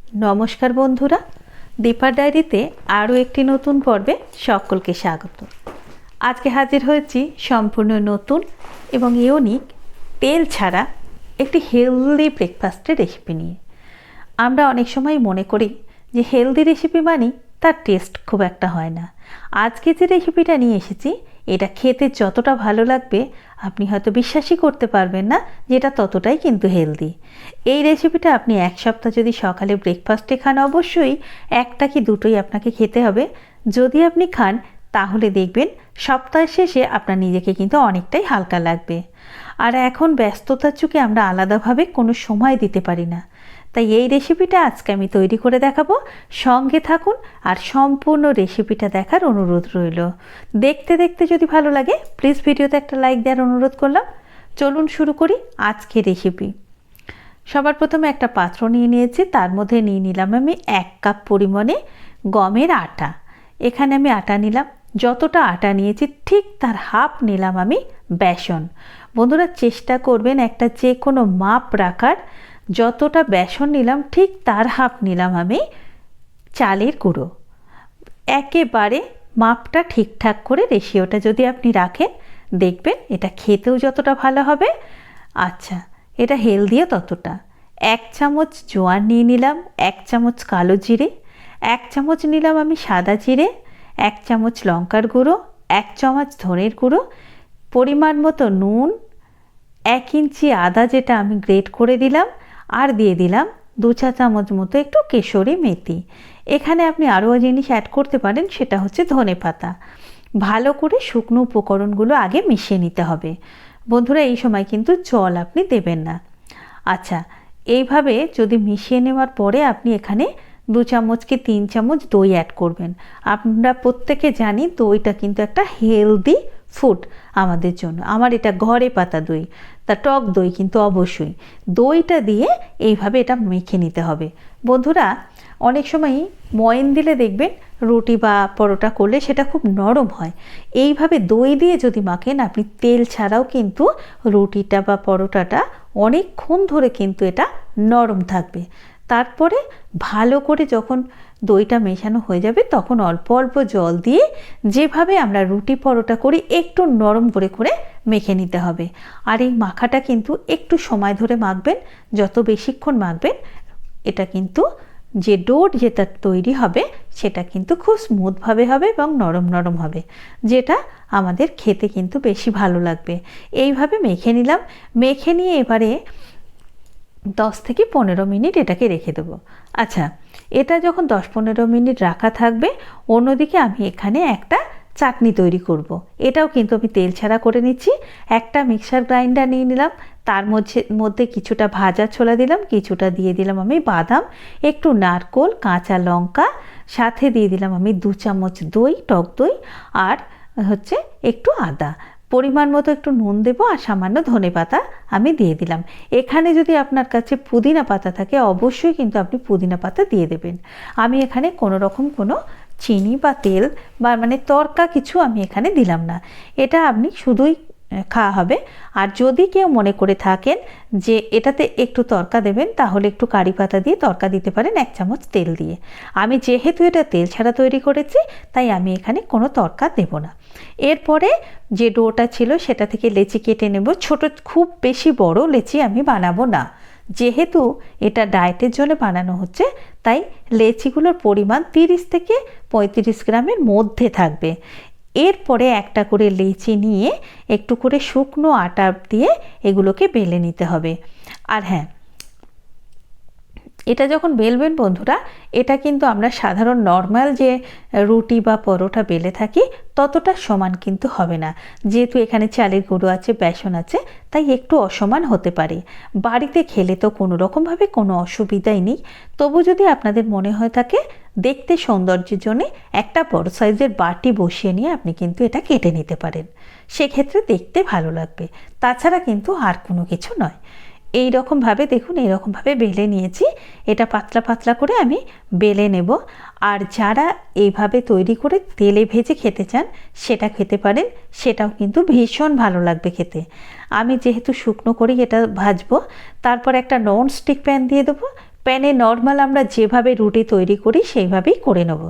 নমস্কার বন্ধুরা, দীপার ডায়েরিতে আরও একটি নতুন পর্বে সকলকে স্বাগত। আজকে হাজির হয়েছি সম্পূর্ণ নতুন এবং ইউনিক তেল ছাড়া একটি হেলদি ব্রেকফাস্টের রেসিপি নিয়ে। আমরা অনেক সময় মনে করি যে হেলদি রেসিপি মানেই তার টেস্ট খুব একটা হয় না। আজকে যে রেসিপিটা নিয়ে এসেছি এটা খেতে যতটা ভালো লাগবে আপনি হয়তো বিশ্বাসই করতে পারবেন না যে এটা ততটাই কিন্তু হেলদি। এই রেসিপিটা আপনি এক সপ্তাহ যদি সকালে ব্রেকফাস্টে খান, অবশ্যই একটা কি দুটোই আপনাকে খেতে হবে। যদি আপনি খান তাহলে দেখবেন সপ্তাহের শেষে আপনার নিজেকে কিন্তু অনেকটাই হালকা লাগবে। আর এখন ব্যস্ততার যুগে আমরা আলাদাভাবে কোনো সময় দিতে পারি না, তাই এই রেসিপিটা আজকে আমি তৈরি করে দেখাবো। সঙ্গে থাকুন আর সম্পূর্ণ রেসিপিটা দেখার অনুরোধ রইল। দেখতে দেখতে যদি ভালো লাগে প্লিজ ভিডিওতে একটা লাইক দেওয়ার অনুরোধ করলাম। চলুন শুরু করি আজকে রেসিপি। সবার প্রথমে একটা পাত্র নিয়ে নিয়েছি, তার মধ্যে নিয়ে নিলাম আমি 1 কাপ পরিমাণে গমের আটা। এখানে আমি আটা নিলাম, যতটা আটা নিয়েছি ঠিক তার হাফ নিলাম আমি বেসন। বন্ধুরা চেষ্টা করবেন একটা যে কোনো মাপ রাখার। যতটা বেসন নিলাম ঠিক তার হাফ নিলাম আমি চালের গুঁড়ো। একেবারে মাপটা ঠিকঠাক করে রেশিওটা যদি আপনি রাখেন দেখবেন এটা খেতেও যতটা ভালো হবে, আচ্ছা এটা হেলদিও ততটা। 1 চামচ জোয়ান নিয়ে নিলাম, 1 চামচ কালো জিরে, 1 চামচ নিলাম আমি সাদা জিরে, 1 চামচ লঙ্কার গুঁড়ো, 1 চামচ ধনের গুঁড়ো, পরিমাণ মতো নুন, 1 ইঞ্চি আদা যেটা আমি গ্রেট করে দিলাম, আর দিয়ে দিলাম 2 চা চামচ মতো একটু কেশরি মেথি। এখানে আপনি আরও জিনিস অ্যাড করতে পারেন, সেটা হচ্ছে ধনে পাতা। ভালো করে শুকনো উপকরণগুলো আগে মিশিয়ে নিতে হবে। বন্ধুরা এই সময় কিন্তু জল আপনি দেবেন না। আচ্ছা এইভাবে যদি মিশিয়ে নেওয়ার পরে আপনি এখানে 2 চামচ কি 3 চামচ দই অ্যাড করবেন। আমরা প্রত্যেকে জানি দইটা কিন্তু একটা হেলদি ফুড আমাদের জন্য। আমার এটা ঘরে পাতা দই, তা টক দই কিন্তু অবশ্যই। দইটা দিয়ে এইভাবে এটা মেখে নিতে হবে। বন্ধুরা অনেক সময়ই ময়ন দিলে দেখবেন রুটি বা পরোটা করলে সেটা খুব নরম হয়। এইভাবে দই দিয়ে যদি মাখেন আপনি তেল ছাড়াও কিন্তু রুটিটা বা পরোটাটা অনেকক্ষণ ধরে কিন্তু এটা নরম থাকবে। তারপরে ভালো করে যখন দইটা মেশানো হয়ে যাবে তখন অল্প অল্প জল দিয়ে যেভাবে আমরা রুটি পরোটা করি একটু নরম করে করে মেখে নিতে হবে। আর এই মাখাটা কিন্তু একটু সময় ধরে মাখবেন। যত বেশিক্ষণ মাখবেন এটা কিন্তু যে ডোর যেটা তৈরি হবে সেটা কিন্তু খুব স্মুথভাবে হবে এবং নরম নরম হবে, যেটা আমাদের খেতে কিন্তু বেশি ভালো লাগবে। এইভাবে মেখে নিলাম। মেখে নিয়ে এবারে 10 থেকে 15 মিনিট এটাকে রেখে দেবো। আচ্ছা এটা যখন 10-15 মিনিট রাখা থাকবে, অন্যদিকে আমি এখানে একটা চাটনি তৈরি করব। এটাও কিন্তু আমি তেল ছাড়া করে নিচ্ছি। একটা মিক্সার গ্রাইন্ডার নিয়ে নিলাম, তার মধ্যে কিছুটা ভাজা ছোলা দিলাম, কিছুটা দিয়ে দিলাম আমি বাদাম, একটু নারকোল, কাঁচা লঙ্কা, সাথে দিয়ে দিলাম আমি 2 চামচ দই, টক দই, আর হচ্ছে একটু আদা, পরিমাণ মতো একটু নুন দেবো, আর সামান্য ধনে পাতা আমি দিয়ে দিলাম। এখানে যদি আপনার কাছে পুদিনা পাতা থাকে অবশ্যই কিন্তু আপনি পুদিনা পাতা দিয়ে দেবেন। আমি এখানে কোনো রকম কোনো চিনি বা তেল বা মানে তরকা কিছু আমি এখানে দিলাম না। এটা আপনি শুধুই খাওয়া হবে। আর যদি কেউ মনে করে থাকেন যে এটাতে একটু তরকা দেবেন তাহলে একটু কারি পাতা দিয়ে তরকা দিতে পারেন 1 চামচ তেল দিয়ে। আমি যেহেতু এটা তেল ছাড়া তৈরি করেছি তাই আমি এখানে কোনো তরকা দেব না। এরপরে যে ডোটা ছিল সেটা থেকে লেচি কেটে নেব। ছোট খুব বেশি বড় লেচি আমি বানাবো না, যেহেতু এটা ডায়েটের জন্য বানানো হচ্ছে তাই লেচিগুলোর পরিমাণ 30 থেকে 35 গ্রামের মধ্যে থাকবে। এরপরে একটা করে লেচি নিয়ে একটু করে শুকনো আটা দিয়ে এগুলোকে বেলে নিতে হবে। আর হ্যাঁ, এটা যখন বেলবেন বন্ধুরা, এটা কিন্তু আমরা সাধারণ নর্মাল যে রুটি বা পরোটা বেলে থাকি ততটা সমান কিন্তু হবে না, যেহেতু এখানে চালের গুঁড়ো আছে, বেসন আছে, তাই একটু অসমান হতে পারে। বাড়িতে খেলে তো কোনো রকমভাবে কোনো অসুবিধাই নেই। তবু যদি আপনাদের মনে হয় থাকে দেখতে সৌন্দর্যের জন্য একটা বড় সাইজের বাটি বসিয়ে নিয়ে আপনি কিন্তু এটা কেটে নিতে পারেন, সেক্ষেত্রে দেখতে ভালো লাগবে। তাছাড়া কিন্তু আর কোনো কিছু নয়। এই রকমভাবে দেখুন, এইরকমভাবে বেলে নিয়েছি। এটা পাতলা পাতলা করে আমি বেলে নেব। আর যারা এইভাবে তৈরি করে তেলে ভেজে খেতে চান সেটা খেতে পারেন, সেটাও কিন্তু ভীষণ ভালো লাগবে খেতে। আমি যেহেতু শুকনো করেই এটা ভাজবো, তারপর একটা নন স্টিক প্যান দিয়ে দেবো। প্যানে নর্মাল আমরা যেভাবে রুটি তৈরি করি সেইভাবেই করে নেব।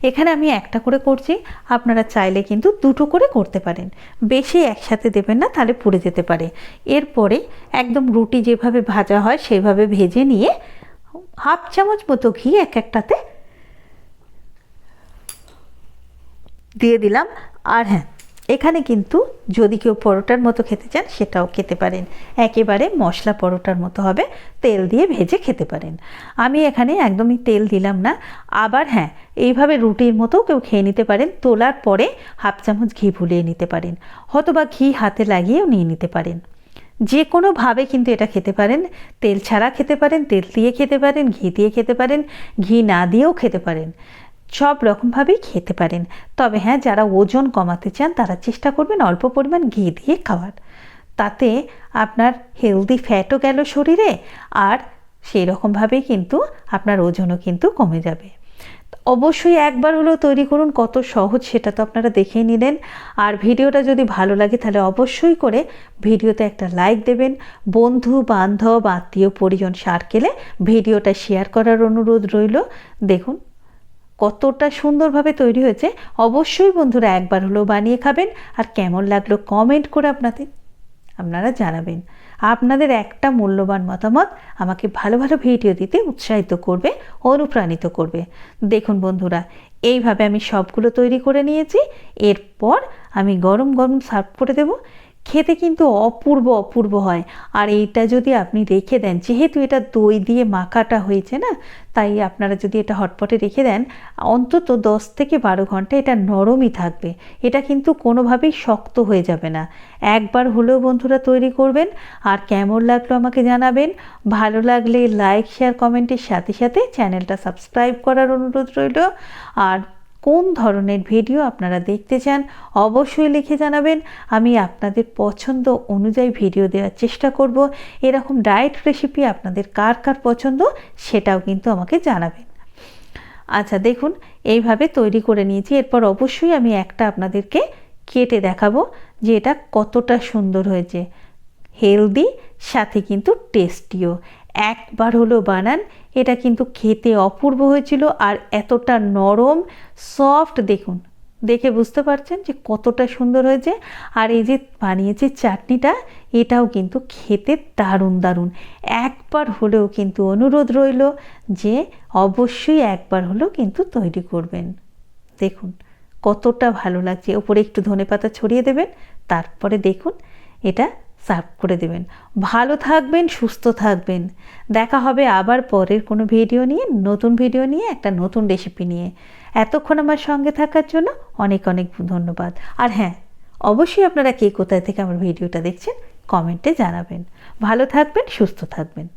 এখানে আমি একটা করে করছি, আপনারা চাইলে কিন্তু দুটো করে করতে পারেন, বেশি একসাথে দেবেন না, তাহলে পুড়ে যেতে পারে। এরপরে একদম রুটি যেভাবে ভাজা হয় সেভাবে ভেজে নিয়ে হাফ চামচ মতো ঘি এক একটাতে দিয়ে দিলাম। আর হ্যাঁ, এখানে কিন্তু যদি কেউ পরোটার মতো খেতে চান সেটাও খেতে পারেন, একেবারে মশলা পরোটার মতো হবে, তেল দিয়ে ভেজে খেতে পারেন। আমি এখানে একদমই তেল দিলাম না। আবার হ্যাঁ, এইভাবে রুটির মতো কেউ খেয়ে নিতে পারেন, তোলার পরে হাফ চামচ ঘি ভুলিয়ে নিতে পারেন, অথবা ঘি হাতে লাগিয়েও নিয়ে নিতে পারেন। যে কোনোভাবে কিন্তু এটা খেতে পারেন, তেল ছাড়া খেতে পারেন, তেল দিয়ে খেতে পারেন, ঘি দিয়ে খেতে পারেন, ঘি না দিয়েও খেতে পারেন, সব রকমভাবেই খেতে পারেন। তবে হ্যাঁ, যারা ওজন কমাতে চান তারা চেষ্টা করবেন অল্প পরিমাণ ঘি দিয়ে খাওয়ার, তাতে আপনার হেলদি ফ্যাটও গেল শরীরে, আর সেই রকমভাবেই কিন্তু আপনার ওজনও কিন্তু কমে যাবে। অবশ্যই একবার হলেও তৈরি করুন, কত সহজ সেটা তো আপনারা দেখেই নিলেন। আর ভিডিওটা যদি ভালো লাগে তাহলে অবশ্যই করে ভিডিওতে একটা লাইক দেবেন, বন্ধু বান্ধব আত্মীয় পরিজন সার্কেলে ভিডিওটা শেয়ার করার অনুরোধ রইল। দেখুন কতটা সুন্দরভাবে তৈরি হয়েছে। অবশ্যই বন্ধুরা একবার হলেও বানিয়ে খাবেন, আর কেমন লাগলো কমেন্ট করে আপনারা জানাবেন। আপনাদের একটা মূল্যবান মতামত আমাকে ভালো ভালো ভিডিও দিতে উৎসাহিত করবে, অনুপ্রাণিত করবে। দেখুন বন্ধুরা, এইভাবে আমি সবগুলো তৈরি করে নিয়েছি। এরপর আমি গরম গরম সার্ভ করে দেব। খেতে কিন্তু অপূর্ব অপূর্ব হয়। আর এইটা যদি আপনি রেখে দেন, যেহেতু এটা দই দিয়ে মাখাটা হয়েছে না, তাই আপনারা যদি এটা হটপটে রেখে দেন অন্তত 10 থেকে 12 ঘন্টা এটা নরমই থাকবে, এটা কিন্তু কোনোভাবেই শক্ত হয়ে যাবে না। একবার হলেও বন্ধুরা তৈরি করবেন, আর কেমন লাগলো আমাকে জানাবেন। ভালো লাগলে লাইক শেয়ার কমেন্টের সাথে সাথে চ্যানেলটা সাবস্ক্রাইব করার অনুরোধ রইল। আর কোন ধরনের ভিডিও আপনারা দেখতে চান অবশ্যই লিখে জানাবেন, আমি আপনাদের পছন্দ অনুযায়ী ভিডিও দেওয়ার চেষ্টা করব। এরকম ডায়েট রেসিপি আপনাদের কার কার পছন্দ সেটাও কিন্তু আমাকে জানাবেন। আচ্ছা দেখুন, এইভাবে তৈরি করে নিয়েছি। এরপর অবশ্যই আমি একটা আপনাদেরকে কেটে দেখাবো যে এটা কতটা সুন্দর হয়েছে, হেলদি সাথে কিন্তু টেস্টিও। একবার হলো বানান, এটা কিন্তু খেতে অপূর্ব হয়েছিল, আর এতটা নরম সফট, দেখুন দেখে বুঝতে পারছেন যে কতটা সুন্দর হয়েছে। আর এই যে বানিয়েছি চাটনিটা, এটাও কিন্তু খেতে দারুণ দারুণ। একবার হলেও কিন্তু অনুরোধ রইল যে অবশ্যই একবার হলেও কিন্তু তৈরি করবেন। দেখুন কতটা ভালো লাগছে। ওপরে একটু ধনেপাতা ছড়িয়ে দেবেন, তারপরে দেখুন এটা সার্ভ করে দেবেন। ভালো থাকবেন, সুস্থ থাকবেন। দেখা হবে আবার পরের কোনো ভিডিও নিয়ে, নতুন ভিডিও নিয়ে, একটা নতুন রেসিপি নিয়ে। এতক্ষণ আমার সঙ্গে থাকার জন্য অনেক অনেক ধন্যবাদ। আর হ্যাঁ, অবশ্যই আপনারা কে কোথায় থেকে আমার ভিডিওটা দেখছেন কমেন্টে জানাবেন। ভালো থাকবেন, সুস্থ থাকবেন।